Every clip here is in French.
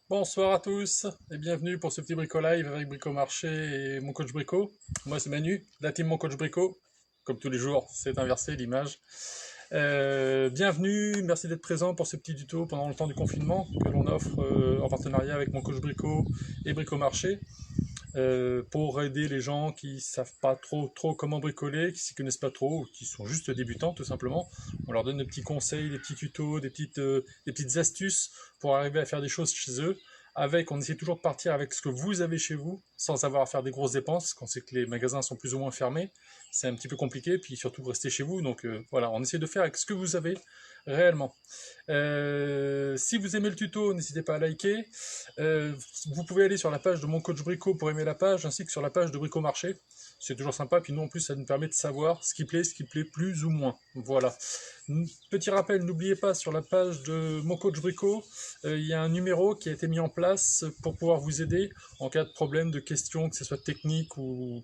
Bonsoir à tous et bienvenue pour ce petit Brico Live avec Brico Marché et mon coach Brico. Moi c'est Manu, la team Mon Coach Brico. Comme tous les jours, c'est inversé l'image. Bienvenue, merci d'être présent pour ce petit tuto pendant le temps du confinement que l'on offre en partenariat avec Mon Coach Brico et Brico Marché. Pour aider les gens qui savent pas trop comment bricoler, qui s'y connaissent pas trop, ou qui sont juste débutants tout simplement. On leur donne des petits conseils, des petits tutos, des petites astuces pour arriver à faire des choses chez eux. On essaie toujours de partir avec ce que vous avez chez vous, sans avoir à faire des grosses dépenses, quand c'est que les magasins sont plus ou moins fermés. C'est un petit peu compliqué, puis surtout rester chez vous. Donc voilà, on essaie de faire avec ce que vous avez réellement. Si vous aimez le tuto, n'hésitez pas à liker. Vous pouvez aller sur la page de mon coach Brico pour aimer la page, ainsi que sur la page de Brico Marché. C'est toujours sympa, puis nous en plus ça nous permet de savoir ce qui plaît plus ou moins. Voilà. Petit rappel, n'oubliez pas, sur la page de mon coach Brico, il y a un numéro qui a été mis en place pour pouvoir vous aider en cas de problème, de questions, que ce soit technique ou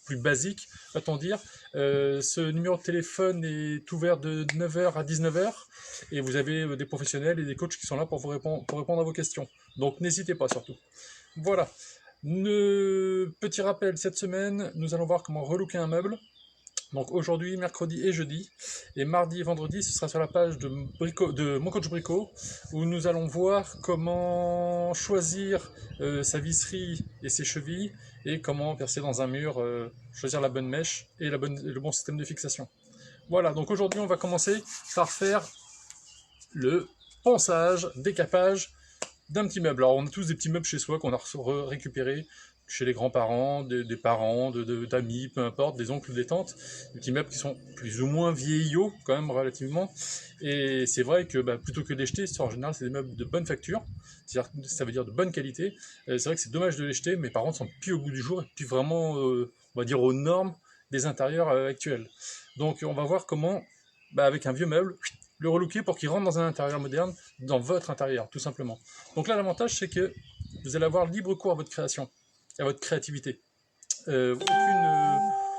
plus basique, va-t-on dire. Ce numéro de téléphone est ouvert de 9h à 19h et vous avez des professionnels et des coachs qui sont là pour répondre à vos questions. Donc n'hésitez pas surtout. Voilà. Petit rappel, cette semaine, nous allons voir comment relooker un meuble. Donc aujourd'hui, mercredi et jeudi, et mardi et vendredi, ce sera sur la page de Mon Coach Brico, où nous allons voir comment choisir sa visserie et ses chevilles, et comment percer dans un mur, choisir la bonne mèche et le bon système de fixation. Voilà, donc aujourd'hui on va commencer par faire le ponçage, décapage d'un petit meuble. Alors on a tous des petits meubles chez soi qu'on a récupérés chez les grands-parents, des parents, d'amis, peu importe, des oncles, des tantes, des petits meubles qui sont plus ou moins vieillots quand même relativement. Et c'est vrai que plutôt que de les jeter, en général c'est des meubles de bonne facture, c'est-à-dire ça veut dire de bonne qualité. C'est vrai que c'est dommage de les jeter, mais par contre sont plus au goût du jour et puis vraiment, on va dire aux normes des intérieurs actuels. Donc on va voir comment, avec un vieux meuble, le relooker pour qu'il rentre dans un intérieur moderne, dans votre intérieur, tout simplement. Donc là, l'avantage, c'est que vous allez avoir libre cours à votre création, à votre créativité.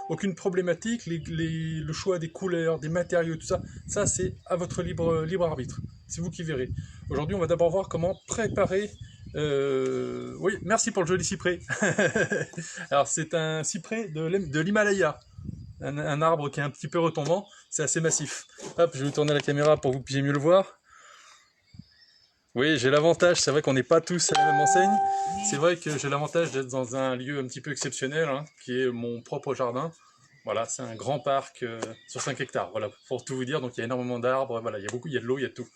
Aucune problématique, le choix des couleurs, des matériaux, tout ça, ça c'est à votre libre arbitre. C'est vous qui verrez. Aujourd'hui, on va d'abord voir comment préparer... Oui, merci pour le joli cyprès. Alors, c'est un cyprès de l'Himalaya. Un arbre qui est un petit peu retombant, c'est assez massif. Hop, je vais tourner la caméra pour que vous puissiez mieux le voir. Oui, j'ai l'avantage, c'est vrai qu'on n'est pas tous à la même enseigne. C'est vrai que j'ai l'avantage d'être dans un lieu un petit peu exceptionnel, hein, qui est mon propre jardin. Voilà, c'est un grand parc sur 5 hectares, voilà, pour tout vous dire. Donc il y a énormément d'arbres, voilà, il y a de l'eau, il y a de tout.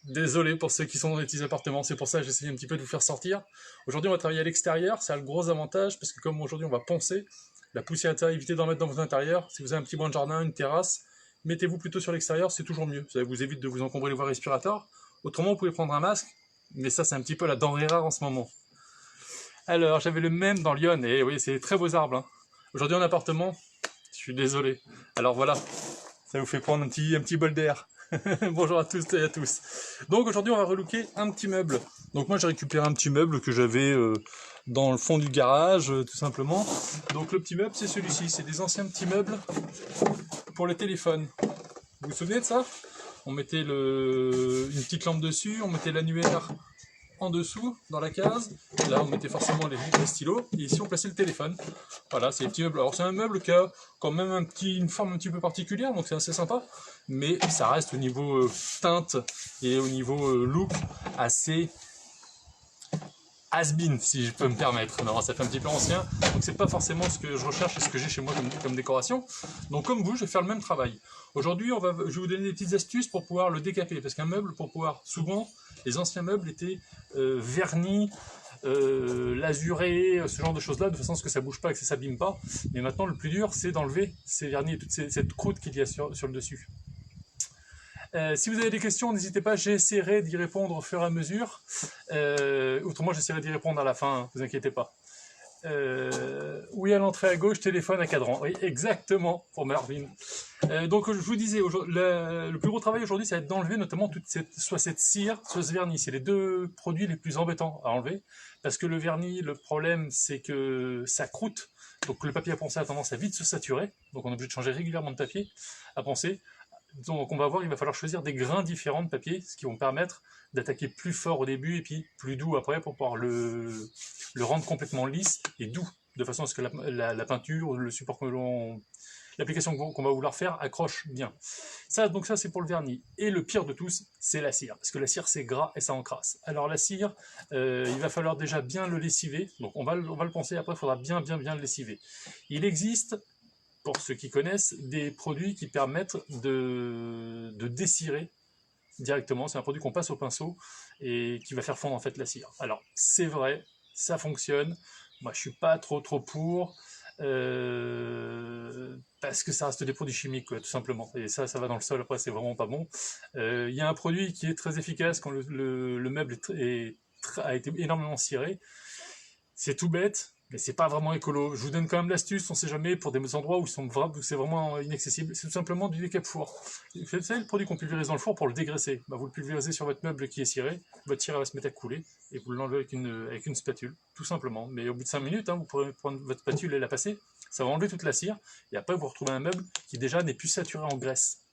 Désolé pour ceux qui sont dans les petits appartements, c'est pour ça que j'essaie un petit peu de vous faire sortir. Aujourd'hui, on va travailler à l'extérieur, ça a le gros avantage, parce que comme aujourd'hui on va poncer, la poussière, évitez d'en mettre dans vos intérieurs. Si vous avez un petit banc de jardin, une terrasse, mettez-vous plutôt sur l'extérieur, c'est toujours mieux. Ça vous évite de vous encombrer les voies respiratoires. Autrement, vous pouvez prendre un masque, mais ça, c'est un petit peu la denrée rare en ce moment. Alors, j'avais le même dans Lyon, et oui, c'est très beaux arbres. Hein. Aujourd'hui, en appartement, je suis désolé. Alors voilà, ça vous fait prendre un petit bol d'air. Bonjour à tous et à tous. Donc aujourd'hui, on va relooker un petit meuble. Donc moi, j'ai récupéré un petit meuble que j'avais dans le fond du garage, tout simplement. Donc le petit meuble, c'est celui-ci. C'est des anciens petits meubles pour le téléphone. Vous vous souvenez de ça? On mettait une petite lampe dessus, on mettait l'annuaire en dessous, dans la case. Et là, on mettait forcément les stylos. Et ici, on plaçait le téléphone. Voilà, c'est les petits meubles. Alors, c'est un meuble qui a quand même une forme un petit peu particulière, donc c'est assez sympa. Mais ça reste au niveau teinte et au niveau look assez has-been, si je peux me permettre. Non, ça fait un petit peu ancien, donc c'est pas forcément ce que je recherche et ce que j'ai chez moi comme décoration. Donc comme vous, je vais faire le même travail. Aujourd'hui, je vais vous donner des petites astuces pour pouvoir le décaper, parce qu'un meuble, souvent, les anciens meubles étaient vernis, lasurés, ce genre de choses-là, de façon à ce que ça bouge pas et que ça s'abîme pas. Mais maintenant, le plus dur, c'est d'enlever ces vernis et toute cette croûte qu'il y a sur le dessus. Si vous avez des questions, n'hésitez pas, j'essaierai d'y répondre au fur et à mesure. Autrement, j'essaierai d'y répondre à la fin, hein, vous inquiétez pas. Oui, à l'entrée à gauche, téléphone à cadran. Oui, exactement, pour Marvin. Donc, je vous disais, le plus gros travail aujourd'hui, ça va être d'enlever notamment soit cette cire, soit ce vernis. C'est les deux produits les plus embêtants à enlever. Parce que le vernis, le problème, c'est que ça croûte. Donc, le papier à poncer a tendance à vite se saturer. Donc, on est obligé de changer régulièrement de papier à poncer. Donc on va voir, il va falloir choisir des grains différents de papier, ce qui vont permettre d'attaquer plus fort au début et puis plus doux après pour pouvoir le rendre complètement lisse et doux, de façon à ce que la peinture, le support que l'application qu'on va vouloir faire accroche bien. Ça, donc ça c'est pour le vernis. Et le pire de tous, c'est la cire, parce que la cire c'est gras et ça encrasse. Alors la cire, il va falloir déjà bien le lessiver, donc on va le poncer, après il faudra bien le lessiver. Il existe, pour ceux qui connaissent, des produits qui permettent de dessirer directement. C'est un produit qu'on passe au pinceau et qui va faire fondre en fait la cire. Alors c'est vrai, ça fonctionne. Moi je suis pas trop pour, parce que ça reste des produits chimiques quoi, tout simplement. Et ça va dans le sol après, c'est vraiment pas bon. Il y a un produit qui est très efficace quand le meuble a été énormément ciré. C'est tout bête, mais c'est pas vraiment écolo. Je vous donne quand même l'astuce, on sait jamais, pour des endroits où c'est vraiment inaccessible. C'est tout simplement du décape-four. Vous savez, le produit qu'on pulvérise dans le four pour le dégraisser. Bah, vous le pulvérisez sur votre meuble qui est ciré, votre cire va se mettre à couler, et vous l'enlevez avec une spatule, tout simplement. Mais au bout de 5 minutes, hein, vous pourrez prendre votre spatule et la passer, ça va enlever toute la cire, et après vous retrouvez un meuble qui déjà n'est plus saturé en graisse.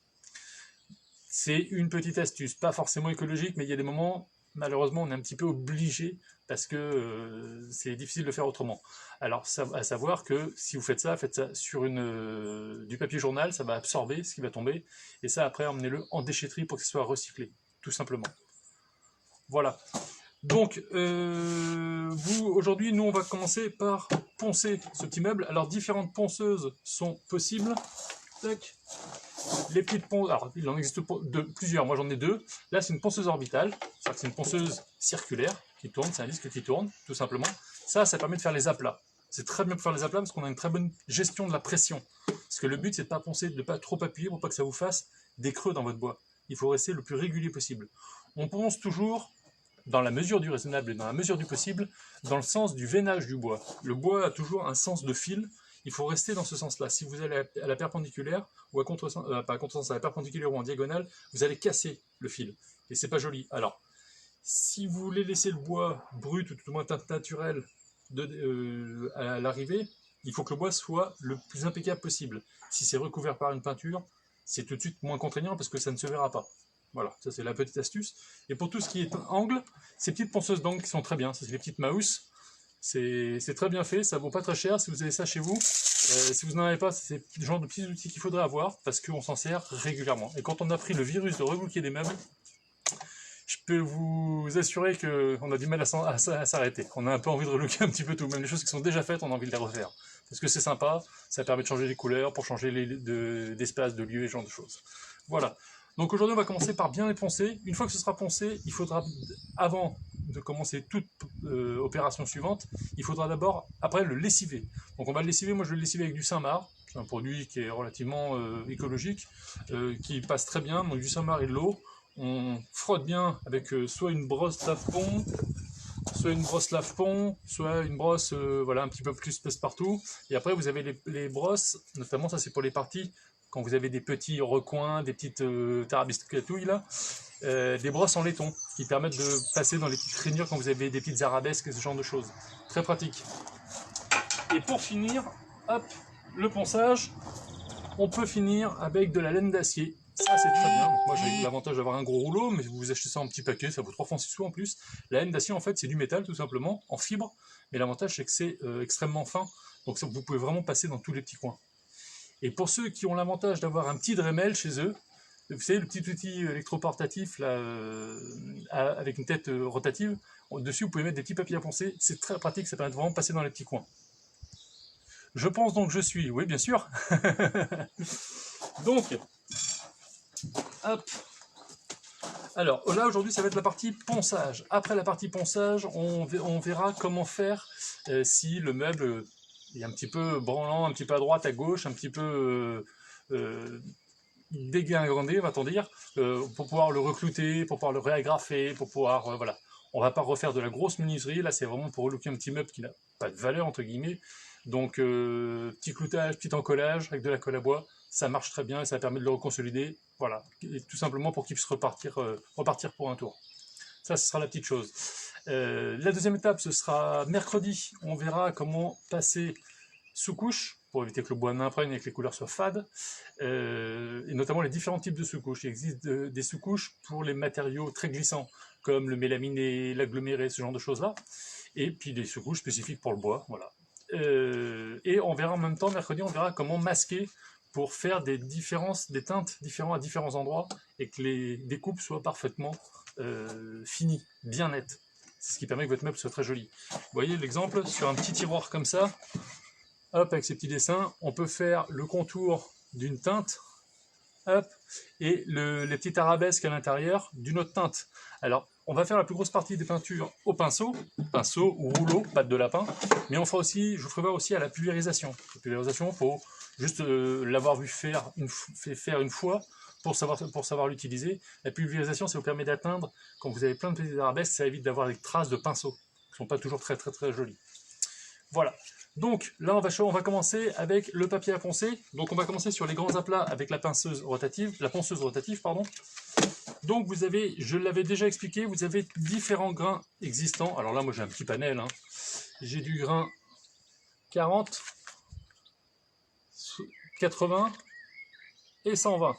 C'est une petite astuce, pas forcément écologique, mais il y a des moments, malheureusement, on est un petit peu obligé parce que c'est difficile de le faire autrement. Alors, à savoir que si vous faites ça sur du papier journal, ça va absorber ce qui va tomber, et ça, après, emmenez-le en déchetterie pour que ce soit recyclé, tout simplement. Voilà. Donc, aujourd'hui, nous, on va commencer par poncer ce petit meuble. Alors, différentes ponceuses sont possibles. Tac. Les petites ponces, alors il en existe plusieurs, moi j'en ai deux. Là c'est une ponceuse orbitale, c'est une ponceuse circulaire qui tourne, c'est un disque qui tourne, tout simplement. Ça permet de faire les aplats. C'est très bien pour faire les aplats parce qu'on a une très bonne gestion de la pression. Parce que le but c'est de ne pas poncer, de ne pas trop appuyer pour pas que ça vous fasse des creux dans votre bois. Il faut rester le plus régulier possible. On ponce toujours dans la mesure du raisonnable et dans la mesure du possible, dans le sens du veinage du bois. Le bois a toujours un sens de fil. Il faut rester dans ce sens-là. Si vous allez à la perpendiculaire, ou à contresens, pas à contresens, à la perpendiculaire ou en diagonale, vous allez casser le fil. Et c'est pas joli. Alors, si vous voulez laisser le bois brut, ou tout au moins naturel, à l'arrivée, il faut que le bois soit le plus impeccable possible. Si c'est recouvert par une peinture, c'est tout de suite moins contraignant parce que ça ne se verra pas. Voilà, ça c'est la petite astuce. Et pour tout ce qui est angle, ces petites ponceuses d'angle qui sont très bien, ça c'est les petites Mauss. C'est très bien fait, ça vaut pas très cher si vous avez ça chez vous. Si vous n'en avez pas, c'est le genre de petits outils qu'il faudrait avoir parce qu'on s'en sert régulièrement. Et quand on a pris le virus de relooker des meubles, je peux vous assurer qu'on a du mal à s'arrêter. On a un peu envie de relooker un petit peu tout, même les choses qui sont déjà faites, on a envie de les refaire. Parce que c'est sympa, ça permet de changer les couleurs, pour changer d'espace, de lieu et ce genre de choses. Voilà. Donc aujourd'hui, on va commencer par bien les poncer. Une fois que ce sera poncé, il faudra, avant de commencer toute opération suivante, il faudra d'abord, après, le lessiver. Donc on va le lessiver, moi je vais le lessiver avec du Saint-Marc, c'est un produit qui est relativement écologique, qui passe très bien, donc du Saint-Marc et de l'eau. On frotte bien avec soit une brosse lave-pont, soit une brosse voilà, un petit peu plus passe-partout. Et après, vous avez les brosses, notamment ça c'est pour les parties, quand vous avez des petits recoins, des petites tarabiscatouilles là, des brosses en laiton qui permettent de passer dans les petites rainures quand vous avez des petites arabesques et ce genre de choses. Très pratique. Et pour finir, hop, le ponçage, on peut finir avec de la laine d'acier. Ça c'est très bien. Donc, moi j'ai l'avantage d'avoir un gros rouleau, mais vous achetez ça en petit paquet, ça vaut 3 francs 6 sous en plus. La laine d'acier en fait c'est du métal tout simplement, en fibre, mais l'avantage c'est que c'est extrêmement fin, donc ça, vous pouvez vraiment passer dans tous les petits coins. Et pour ceux qui ont l'avantage d'avoir un petit Dremel chez eux, vous savez, le petit outil électroportatif là, avec une tête rotative, dessus vous pouvez mettre des petits papiers à poncer, c'est très pratique, ça permet de vraiment passer dans les petits coins. Je pense donc je suis, oui bien sûr. Donc, hop. Alors là aujourd'hui ça va être la partie ponçage. Après la partie ponçage, on verra comment faire si le meuble est un petit peu branlant, un petit peu à droite, à gauche, un petit peu dégingandé, va-t-on dire, pour pouvoir le reclouter, pour pouvoir le réagrafer, pour pouvoir, voilà. On va pas refaire de la grosse menuiserie, là c'est vraiment pour relooker un petit meuble qui n'a pas de valeur, entre guillemets. Donc petit cloutage, petit encollage avec de la colle à bois, ça marche très bien et ça permet de le reconsolider, voilà, et tout simplement pour qu'il puisse repartir pour un tour. Ça, ce sera la petite chose. La deuxième étape, ce sera mercredi, on verra comment passer sous couche, pour éviter que le bois n'imprègne et que les couleurs soient fades, et notamment les différents types de sous-couches. Il existe des sous-couches pour les matériaux très glissants. comme le mélaminé, l'aggloméré, ce genre de choses-là. Et puis des sous-couches spécifiques pour le bois, voilà. Et on verra en même temps, mercredi, on verra comment masquer pour faire des teintes différentes à différents endroits et que les découpes soient parfaitement finies, bien nettes. C'est ce qui permet que votre meuble soit très joli. Vous voyez l'exemple, sur un petit tiroir comme ça, hop, avec ces petits dessins, on peut faire le contour d'une teinte, hop, et les petites arabesques à l'intérieur d'une autre teinte. Alors, on va faire la plus grosse partie des peintures au pinceau ou rouleau, patte de lapin, mais on fera aussi, je vous ferai voir aussi à la pulvérisation. La pulvérisation, il faut juste l'avoir vu faire une fois pour savoir l'utiliser. La pulvérisation, ça vous permet d'atteindre, quand vous avez plein de petites arabesques, ça évite d'avoir des traces de pinceau, qui ne sont pas toujours très jolies. Voilà. Donc là, on va commencer avec le papier à poncer. Donc on va commencer sur les grands aplats avec la ponceuse rotative, pardon. Donc vous avez, je l'avais déjà expliqué, vous avez différents grains existants. Alors là, moi j'ai un petit panel, hein. J'ai du grain 40, 80 et 120.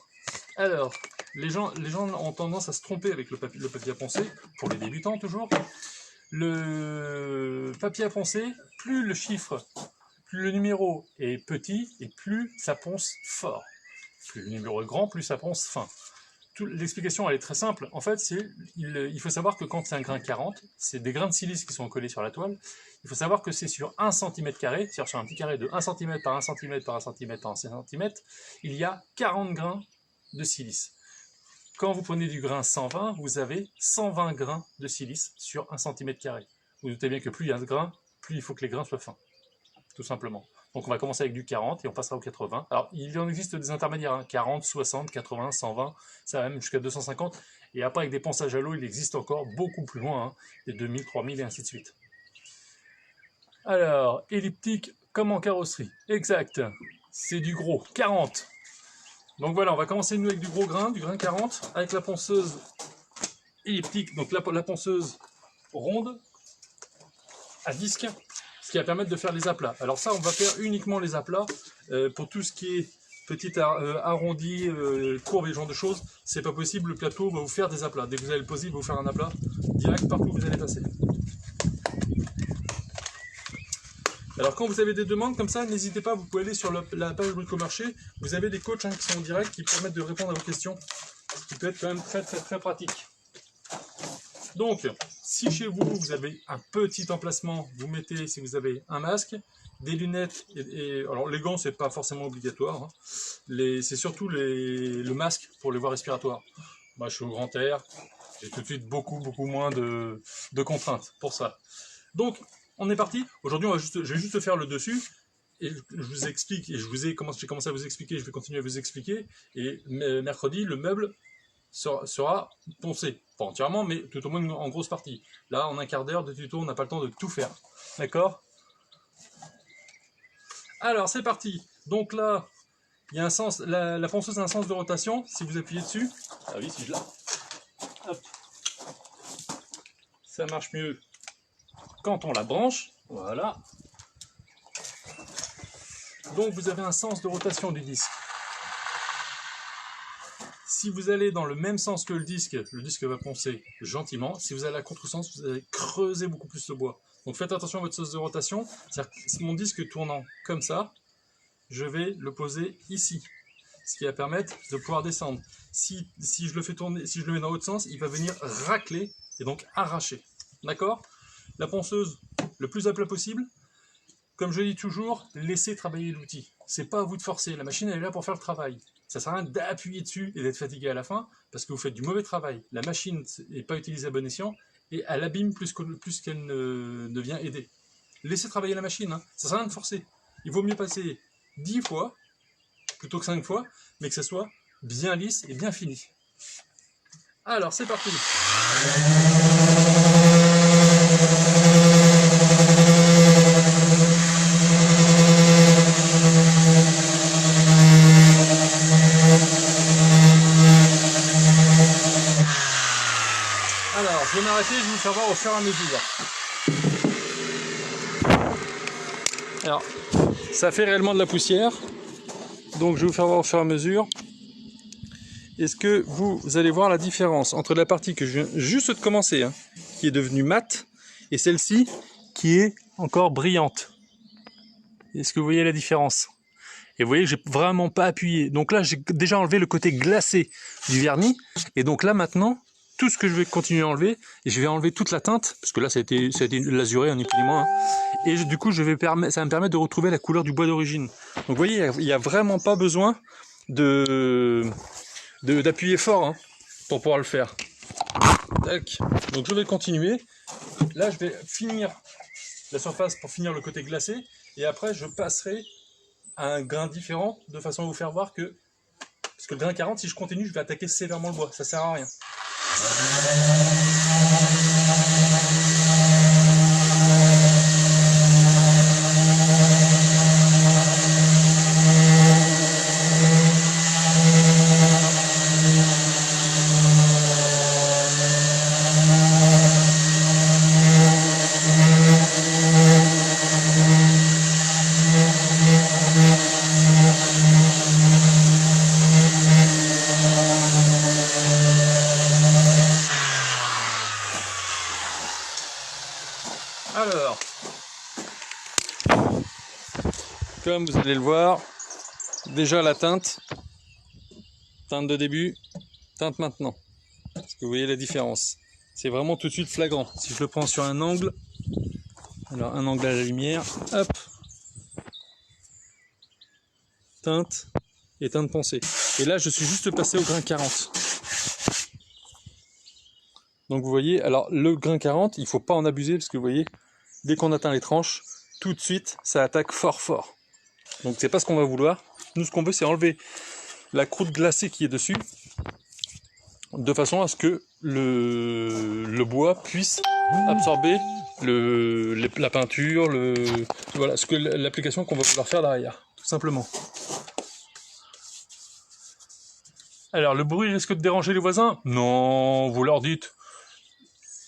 Alors, les gens ont tendance à se tromper avec le papier à poncer, pour les débutants toujours. Le papier à poncer, plus le numéro est petit et plus ça ponce fort. Plus le numéro est grand, plus ça ponce fin. L'explication elle est très simple. En fait, il faut savoir que quand c'est un grain 40, c'est des grains de silice qui sont collés sur la toile. Il faut savoir que c'est sur 1 cm², c'est-à-dire sur un petit carré de 1 cm par 1 cm par 1 cm par 1 cm, il y a 40 grains de silice. Quand vous prenez du grain 120, vous avez 120 grains de silice sur 1 cm². Vous doutez bien que plus il y a de grains, plus il faut que les grains soient fins, tout simplement. Donc on va commencer avec du 40 et on passera au 80. Alors il en existe des intermédiaires, hein, 40, 60, 80, 120, ça va même jusqu'à 250. Et après avec des ponçages à l'eau, il existe encore beaucoup plus loin, hein, des 2000, 3000 et ainsi de suite. Alors, elliptique comme en carrosserie, exact, c'est du gros, 40. Donc voilà, on va commencer nous avec du gros grain, du grain 40, avec la ponceuse elliptique, donc la ponceuse ronde, à disque, ce qui va permettre de faire les aplats. Alors ça, on va faire uniquement les aplats. Pour tout ce qui est petit arrondi, courbe et ce genre de choses, c'est pas possible, le plateau va vous faire des aplats. Dès que vous allez le poser, il va vous faire un aplat direct partout où vous allez passer. Alors quand vous avez des demandes comme ça, n'hésitez pas, vous pouvez aller sur la page Bricomarché, vous avez des coachs qui sont en direct qui permettent de répondre à vos questions, ce qui peut être quand même très pratique. Donc, si chez vous, vous avez un petit emplacement, vous mettez, si vous avez un masque, des lunettes, alors les gants, c'est pas forcément obligatoire, hein. C'est surtout le masque pour les voies respiratoires. Moi, je suis au grand air, j'ai tout de suite beaucoup moins de contraintes pour ça. Donc, on est parti. Aujourd'hui, je vais juste faire le dessus. Et je vous explique, et j'ai commencé à vous expliquer, je vais continuer à vous expliquer. Et mercredi, le meuble sera poncé. Pas entièrement, mais tout au moins en grosse partie. Là, en un quart d'heure de tuto, on n'a pas le temps de tout faire. D'accord? Alors, c'est parti. Donc là, il y a un sens, la ponceuse a un sens de rotation. Si vous appuyez dessus, ah oui, si je la... Hop. Ça marche mieux quand on la branche. Voilà. Donc, vous avez un sens de rotation du disque. Si vous allez dans le même sens que le disque va poncer gentiment. Si vous allez à contresens, vous allez creuser beaucoup plus le bois. Donc faites attention à votre sens de rotation. C'est-à-dire que mon disque tournant comme ça, je vais le poser ici. Ce qui va permettre de pouvoir descendre. Si je le fais tourner, si je le mets dans l'autre sens, il va venir racler et donc arracher. D'accord? La ponceuse, le plus à plat possible. Comme je dis toujours, laissez travailler l'outil. C'est pas à vous de forcer. La machine elle est là pour faire le travail. Ça sert à rien d'appuyer dessus et d'être fatigué à la fin parce que vous faites du mauvais travail. La machine n'est pas utilisée à bon escient et elle abîme plus qu'elle ne vient aider. Laissez travailler la machine, hein. Ça sert à rien de forcer. Il vaut mieux passer 10 fois plutôt que 5 fois, mais que ça soit bien lisse et bien fini. Alors c'est parti. Alors, je vais m'arrêter, je vais vous faire voir au fur et à mesure. Alors, ça fait réellement de la poussière, donc je vais vous faire voir au fur et à mesure. est-ce que vous allez voir la différence entre la partie que je viens juste de commencer, hein, qui est devenue mate, et celle-ci qui est encore brillante? Est-ce que vous voyez la différence? Et vous voyez que j'ai vraiment pas appuyé. Donc là, j'ai déjà enlevé le côté glacé du vernis. Et donc là, maintenant, tout ce que je vais continuer à enlever, et je vais enlever toute la teinte, parce que là, ça a été lasuré, ni plus ni moins. Hein, et du coup, ça va me permettre de retrouver la couleur du bois d'origine. Donc vous voyez, il n'y a vraiment pas besoin d'appuyer fort, hein, pour pouvoir le faire. Tac. Donc je vais continuer. Là, je vais finir la surface pour finir le côté glacé. Et après, je passerai à un grain différent, de façon à vous faire voir que... Parce que le grain 40, si je continue, je vais attaquer sévèrement le bois. Ça sert à rien. Alors, comme vous allez le voir, déjà la teinte de début, teinte maintenant. Est-ce que vous voyez la différence? C'est vraiment tout de suite flagrant. Si je le prends sur un angle, alors un angle à la lumière, hop, teinte et teinte foncée. Et là, je suis juste passé au grain 40. Donc vous voyez, alors le grain 40, il ne faut pas en abuser parce que vous voyez, dès qu'on atteint les tranches, tout de suite, ça attaque fort. Donc c'est pas ce qu'on va vouloir. Nous, ce qu'on veut, c'est enlever la croûte glacée qui est dessus, de façon à ce que le bois puisse absorber la peinture, voilà, l'application qu'on va vouloir faire derrière, tout simplement. Alors, le bruit risque de déranger les voisins? Non, vous leur dites.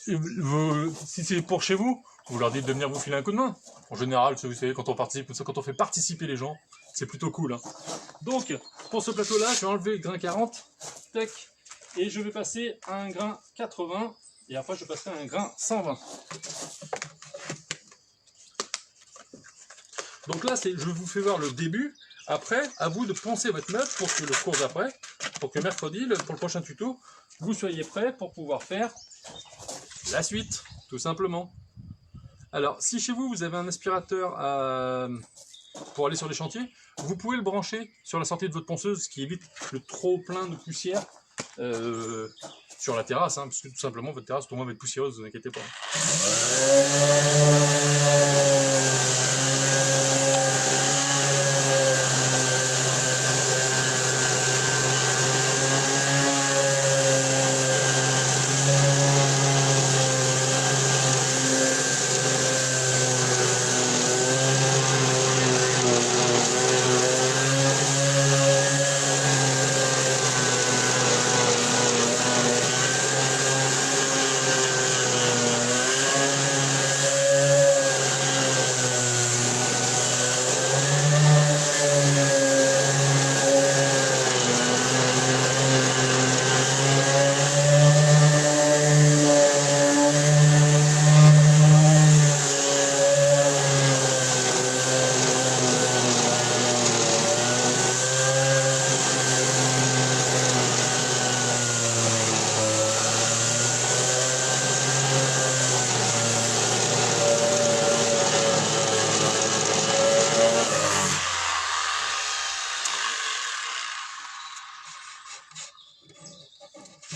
Si c'est pour chez vous, vous leur dites de venir vous filer un coup de main. En général, vous savez, quand on participe, quand on fait participer les gens, c'est plutôt cool. Hein. Donc, pour ce plateau-là, je vais enlever le grain 40, tac, et je vais passer à un grain 80, et après je passerai à un grain 120. Donc là, je vous fais voir le début. Après, à vous de poncer votre meuble pour que le cours d'après, pour que mercredi, pour le prochain tuto, vous soyez prêts pour pouvoir faire la suite, tout simplement. Alors, si chez vous, vous avez un aspirateur pour aller sur les chantiers, vous pouvez le brancher sur la sortie de votre ponceuse, ce qui évite le trop plein de poussière sur la terrasse, hein, parce que tout simplement, votre terrasse, au moins, va être poussiéreuse, ne vous inquiétez pas.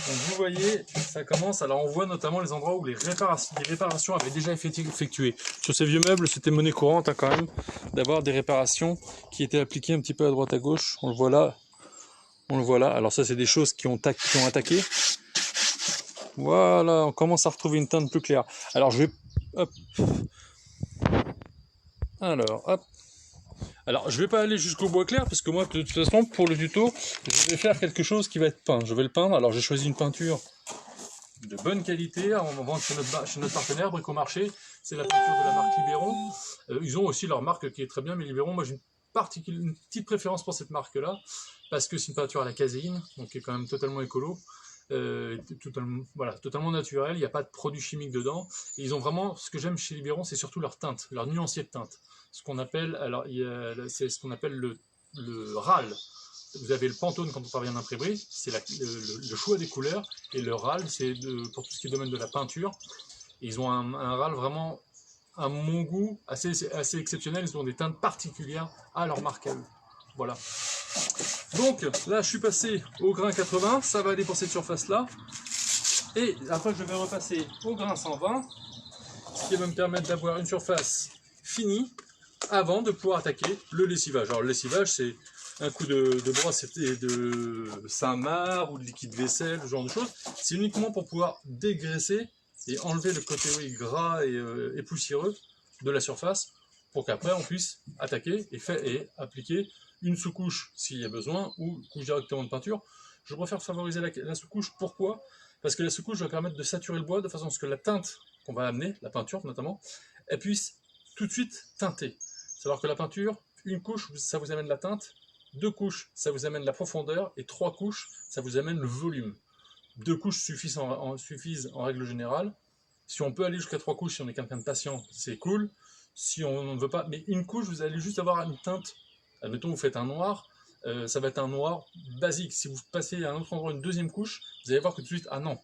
Donc vous voyez, ça commence, alors on voit notamment les endroits où les réparations avaient déjà été effectuées. Sur ces vieux meubles, c'était monnaie courante hein, quand même, d'avoir des réparations qui étaient appliquées un petit peu à droite à gauche. On le voit là, alors ça c'est des choses qui ont attaqué. Voilà, on commence à retrouver une teinte plus claire. Alors je vais... Hop. Alors, je vais pas aller jusqu'au bois clair, parce que moi, de toute façon, pour le tuto, je vais faire quelque chose qui va être peint. Je vais le peindre, alors j'ai choisi une peinture de bonne qualité, on va vendre chez notre partenaire, Bricomarché. C'est la peinture de la marque Libéron. Ils ont aussi leur marque qui est très bien, mais Libéron, moi, j'ai une une petite préférence pour cette marque-là, parce que c'est une peinture à la caséine, donc qui est quand même totalement écolo, totalement naturel, il n'y a pas de produits chimiques dedans. Et ils ont vraiment, ce que j'aime chez Libéron, c'est surtout leur teinte, leur nuancier de teinte. Ce qu'on appelle, alors c'est ce qu'on appelle le RAL. Vous avez le Pantone quand on parvient d'imprimer, c'est le choix des couleurs, et le RAL, c'est pour tout ce qui est domaine de la peinture. Et ils ont un RAL vraiment, à mon goût, assez exceptionnel. Ils ont des teintes particulières à leur marque à eux. Voilà. Donc là, je suis passé au grain 80, ça va aller pour cette surface-là. Et après, je vais repasser au grain 120, ce qui va me permettre d'avoir une surface finie avant de pouvoir attaquer le lessivage. Alors le lessivage, c'est un coup de brosse et de Saint-Marc ou de liquide vaisselle, ce genre de choses. C'est uniquement pour pouvoir dégraisser et enlever le côté gras et poussiéreux de la surface pour qu'après on puisse attaquer et appliquer une sous-couche s'il y a besoin ou couche directement de peinture. Je préfère favoriser la sous-couche. Pourquoi? Parce que la sous-couche va permettre de saturer le bois de façon à ce que la teinte qu'on va amener, la peinture notamment, elle puisse tout de suite teinter. Savoir que la peinture, une couche, ça vous amène la teinte, 2 couches, ça vous amène la profondeur, et 3 couches, ça vous amène le volume. 2 couches suffisent en règle générale. Si on peut aller jusqu'à 3 couches, si on est quelqu'un de patient, c'est cool. Si on ne veut pas, mais une couche, vous allez juste avoir une teinte. Admettons, vous faites un noir, ça va être un noir basique. Si vous passez à un autre endroit une deuxième couche, vous allez voir que tout de suite, ah non,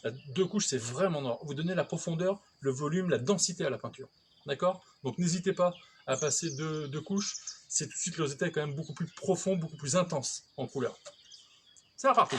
2 couches, c'est vraiment noir. Vous donnez la profondeur, le volume, la densité à la peinture. D'accord? Donc n'hésitez pas à passer 2 couches. C'est tout de suite le résultat est quand même beaucoup plus profond, beaucoup plus intense en couleur. C'est reparti.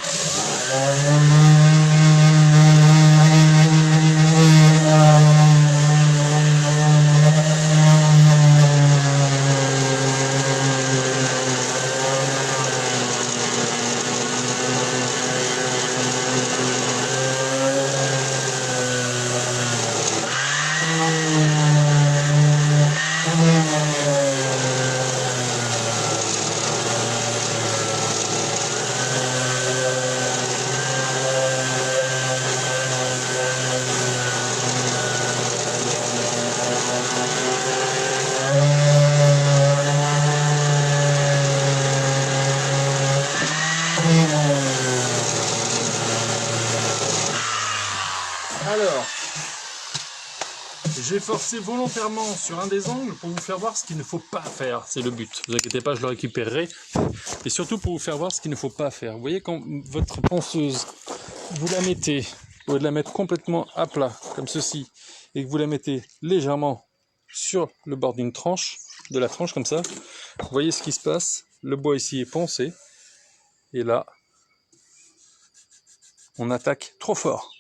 Alors, j'ai forcé volontairement sur un des angles pour vous faire voir ce qu'il ne faut pas faire. C'est le but. Ne vous inquiétez pas, je le récupérerai. Et surtout pour vous faire voir ce qu'il ne faut pas faire. Vous voyez, quand votre ponceuse, vous la mettez, au lieu de la mettre complètement à plat, comme ceci, et que vous la mettez légèrement sur le bord d'une tranche, de la tranche comme ça, vous voyez ce qui se passe. Le bois ici est poncé. Et là, on attaque trop fort.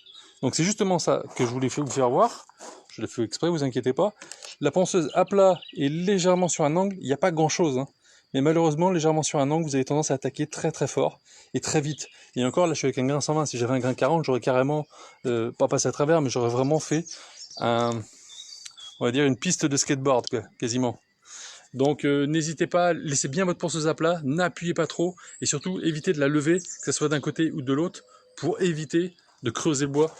Donc c'est justement ça que je voulais vous faire voir. Je l'ai fait exprès, vous inquiétez pas. La ponceuse à plat et légèrement sur un angle, il n'y a pas grand chose. Hein. Mais malheureusement, légèrement sur un angle, vous avez tendance à attaquer très très fort et très vite. Et encore, là je suis avec un grain 120. Si j'avais un grain 40, j'aurais carrément, pas passé à travers, mais j'aurais vraiment fait on va dire une piste de skateboard, quoi, quasiment. Donc n'hésitez pas, laissez bien votre ponceuse à plat, n'appuyez pas trop, et surtout évitez de la lever, que ce soit d'un côté ou de l'autre, pour éviter de creuser le bois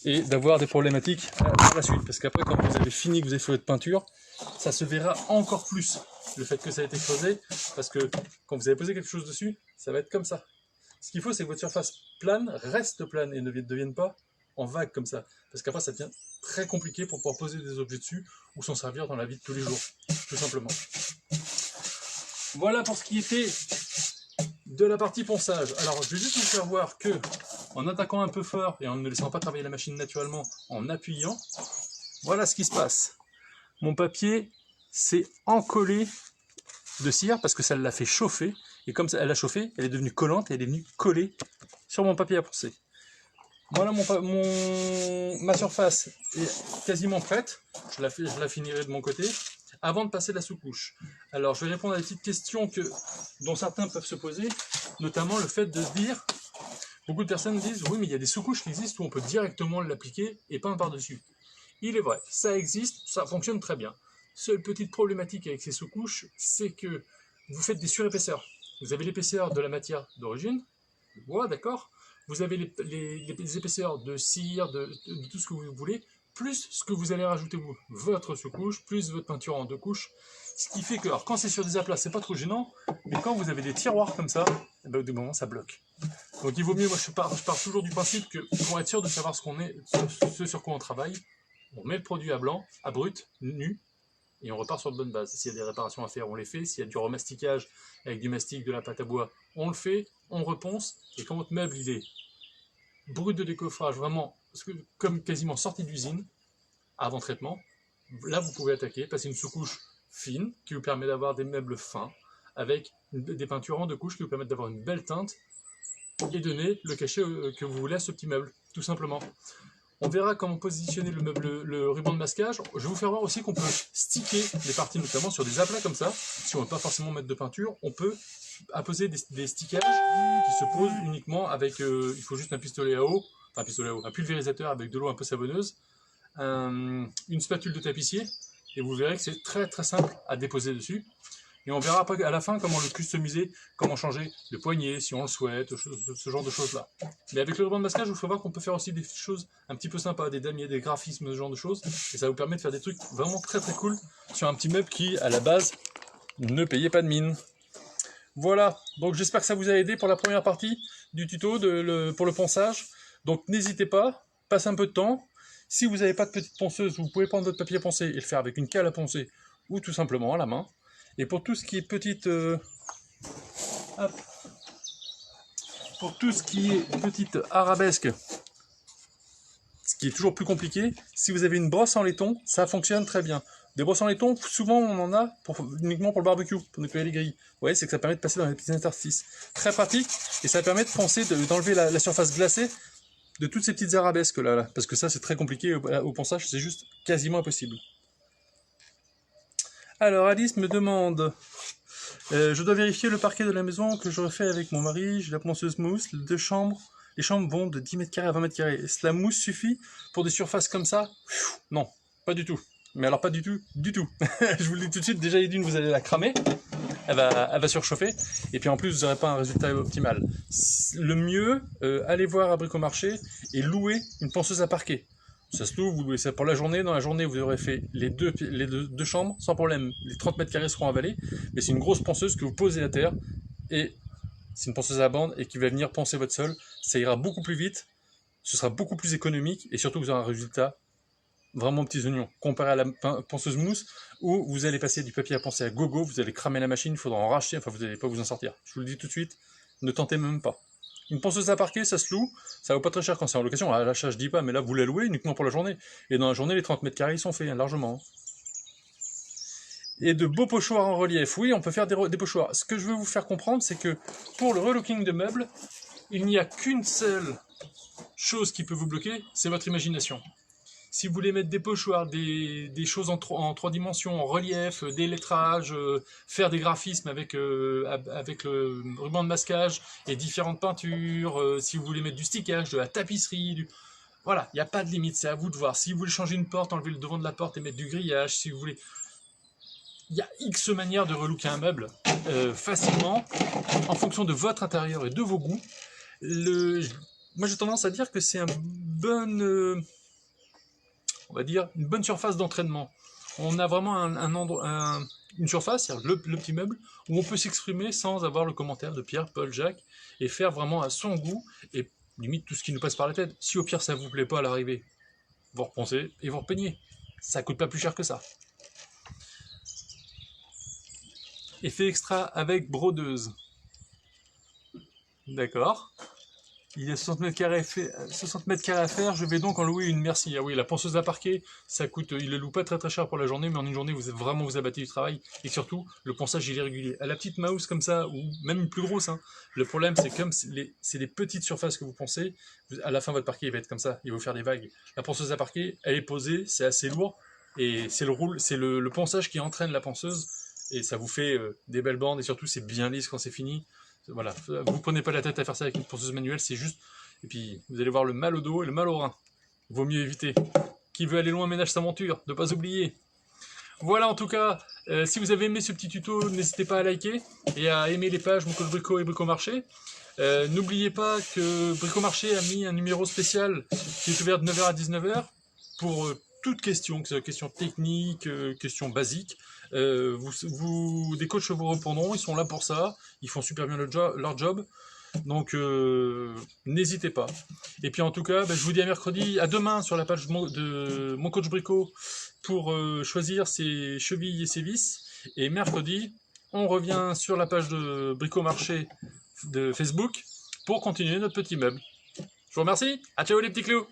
et d'avoir des problématiques à la suite. Parce qu'après, quand vous avez fini, que vous avez fait votre peinture, ça se verra encore plus, le fait que ça a été creusé, parce que quand vous avez posé quelque chose dessus, ça va être comme ça. Ce qu'il faut, c'est que votre surface plane reste plane et ne devienne pas en vague comme ça. Parce qu'après, ça devient très compliqué pour pouvoir poser des objets dessus ou s'en servir dans la vie de tous les jours, tout simplement. Voilà pour ce qui était de la partie ponçage. Alors, je vais juste vous faire voir que, en attaquant un peu fort et en ne laissant pas travailler la machine naturellement, en appuyant, voilà ce qui se passe. Mon papier s'est encollé de cire parce que ça l'a fait chauffer. Et comme elle a chauffé, elle est devenue collante et elle est venue coller sur mon papier à poncer. Voilà ma surface est quasiment prête. Je la finirai de mon côté avant de passer la sous-couche. Alors je vais répondre à des petites questions dont certains peuvent se poser, notamment le fait de se dire, beaucoup de personnes disent oui mais il y a des sous-couches qui existent où on peut directement l'appliquer et peindre par-dessus. Il est vrai, ça existe, ça fonctionne très bien. Seule petite problématique avec ces sous-couches, c'est que vous faites des surépaisseurs. Vous avez l'épaisseur de la matière d'origine, le bois, d'accord. Vous avez les épaisseurs de cire, de tout ce que vous voulez, plus ce que vous allez rajouter vous, votre sous-couche, plus votre peinture en 2 couches. Ce qui fait que, alors quand c'est sur des aplats, c'est pas trop gênant, mais quand vous avez des tiroirs comme ça, eh ben, au bout d'un moment, ça bloque. Donc il vaut mieux, moi je pars toujours du principe que pour être sûr de savoir ce sur quoi on travaille, on met le produit à blanc, à brut, nu, et on repart sur de bonnes bases. S'il y a des réparations à faire, on les fait. S'il y a du remasticage avec du mastic, de la pâte à bois, on le fait, on reponce, et quand votre meuble il est brut de décoffrage, vraiment, comme quasiment sorti d'usine, avant traitement, là vous pouvez attaquer, passer une sous-couche fine, qui vous permet d'avoir des meubles fins, avec des peintures en 2 couches qui vous permettent d'avoir une belle teinte, et donner le cachet que vous voulez à ce petit meuble, tout simplement. On verra comment positionner le ruban de masquage. Je vais vous faire voir aussi qu'on peut sticker les parties, notamment sur des aplats comme ça. Si on ne veut pas forcément mettre de peinture, on peut apposer des stickages qui se posent uniquement avec, il faut juste un pistolet à eau, un pulvérisateur avec de l'eau un peu savonneuse, une spatule de tapissier, et vous verrez que c'est très très simple à déposer dessus. Et on verra après à la fin comment le customiser, comment changer de poignée si on le souhaite, ce genre de choses-là. Mais avec le ruban de masquage, je vous fais voir qu'on peut faire aussi des choses un petit peu sympas, des damiers, des graphismes, ce genre de choses. Et ça vous permet de faire des trucs vraiment très très cool sur un petit meuble qui, à la base, ne payait pas de mine. Voilà, donc j'espère que ça vous a aidé pour la première partie du tuto pour le ponçage. Donc n'hésitez pas, passez un peu de temps. Si vous n'avez pas de petite ponceuse, vous pouvez prendre votre papier poncé et le faire avec une cale à poncer ou tout simplement à la main. Et pour tout ce qui est petite arabesque, ce qui est toujours plus compliqué, si vous avez une brosse en laiton, ça fonctionne très bien. Des brosses en laiton, souvent on en a uniquement pour le barbecue, pour nettoyer les grilles. Vous voyez, c'est que ça permet de passer dans les petits interstices. Très pratique, et ça permet de poncer, d'enlever la surface glacée de toutes ces petites arabesques là. Parce que ça c'est très compliqué au ponçage, c'est juste quasiment impossible. Alors Alice me demande, je dois vérifier le parquet de la maison que je refais avec mon mari, j'ai la ponceuse mousse, les 2 chambres, les chambres vont de 10 mètres carrés à 20 mètres carrés. Est-ce que la mousse suffit pour des surfaces comme ça? Non, pas du tout. Mais alors pas du tout, du tout. Je vous le dis tout de suite, déjà d'une vous allez la cramer, elle va surchauffer, et puis en plus vous n'aurez pas un résultat optimal. Le mieux, allez voir à Bricomarché et louer une ponceuse à parquet. Ça se loue, vous louez ça pour la journée. Dans la journée, vous aurez fait les deux chambres, sans problème. Les 30 mètres carrés seront avalés, mais c'est une grosse ponceuse que vous posez à terre, et c'est une ponceuse à bande, et qui va venir poncer votre sol. Ça ira beaucoup plus vite, ce sera beaucoup plus économique, et surtout vous aurez un résultat vraiment petits oignons, comparé à la ponceuse mousse, où vous allez passer du papier à poncer à gogo, vous allez cramer la machine, il faudra en racheter, enfin vous n'allez pas vous en sortir. Je vous le dis tout de suite, ne tentez même pas. Une ponceuse à parquet, ça se loue, ça vaut pas très cher quand c'est en location. À l'achat, je dis pas, mais là, vous la louez uniquement pour la journée. Et dans la journée, les 30 mètres carrés, ils sont faits, hein, largement. Et de beaux pochoirs en relief. Oui, on peut faire des pochoirs. Ce que je veux vous faire comprendre, c'est que pour le relooking de meubles, il n'y a qu'une seule chose qui peut vous bloquer, c'est votre imagination. Si vous voulez mettre des pochoirs, des choses en 3 dimensions, en relief, des lettrages, faire des graphismes avec le ruban de masquage et différentes peintures, si vous voulez mettre du stickage, de la tapisserie, voilà, il n'y a pas de limite, c'est à vous de voir. Si vous voulez changer une porte, enlever le devant de la porte et mettre du grillage, si vous voulez... Il y a X manières de relooker un meuble facilement, en fonction de votre intérieur et de vos goûts. Moi j'ai tendance à dire que c'est on va dire, une bonne surface d'entraînement. On a vraiment une surface, c'est-à-dire le petit meuble, où on peut s'exprimer sans avoir le commentaire de Pierre, Paul, Jacques, et faire vraiment à son goût, et limite tout ce qui nous passe par la tête. Si au pire ça vous plaît pas à l'arrivée, vous reponcez et vous repeignez. Ça coûte pas plus cher que ça. Effet extra avec brodeuse. D'accord. Il y a 60 mètres carrés à faire, je vais donc en louer une, merci. Ah oui, la ponceuse à parquet, ça coûte, il le loue pas très très cher pour la journée, mais en une journée, vous abattez du travail, et surtout, le ponçage, il est régulier. À la petite mouse comme ça, ou même une plus grosse, hein, le problème, c'est comme c'est des petites surfaces que vous poncez, à la fin, votre parquet, il va être comme ça, il va vous faire des vagues. La ponceuse à parquet, elle est posée, c'est assez lourd, et c'est le ponçage qui entraîne la ponceuse, et ça vous fait des belles bandes, et surtout, c'est bien lisse quand c'est fini. Voilà, vous prenez pas la tête à faire ça avec une ponceuse manuelle, c'est juste... Et puis, vous allez voir le mal au dos et le mal au rein. Vaut mieux éviter. Qui veut aller loin ménage sa monture, ne pas oublier. Voilà, en tout cas, si vous avez aimé ce petit tuto, n'hésitez pas à liker et à aimer les pages Mon Coach Brico et Bricomarché. N'oubliez pas que Bricomarché a mis un numéro spécial qui est ouvert de 9h à 19h pour toute question, que ce soit question technique, question basique. Des coachs vous répondront, ils sont là pour ça, ils font super bien leur job. Donc n'hésitez pas. Et puis en tout cas, je vous dis à mercredi, à demain sur la page de Mon Coach Brico pour choisir ses chevilles et ses vis. Et mercredi, on revient sur la page de Brico Marché de Facebook pour continuer notre petit meuble. Je vous remercie, à ciao les petits clous.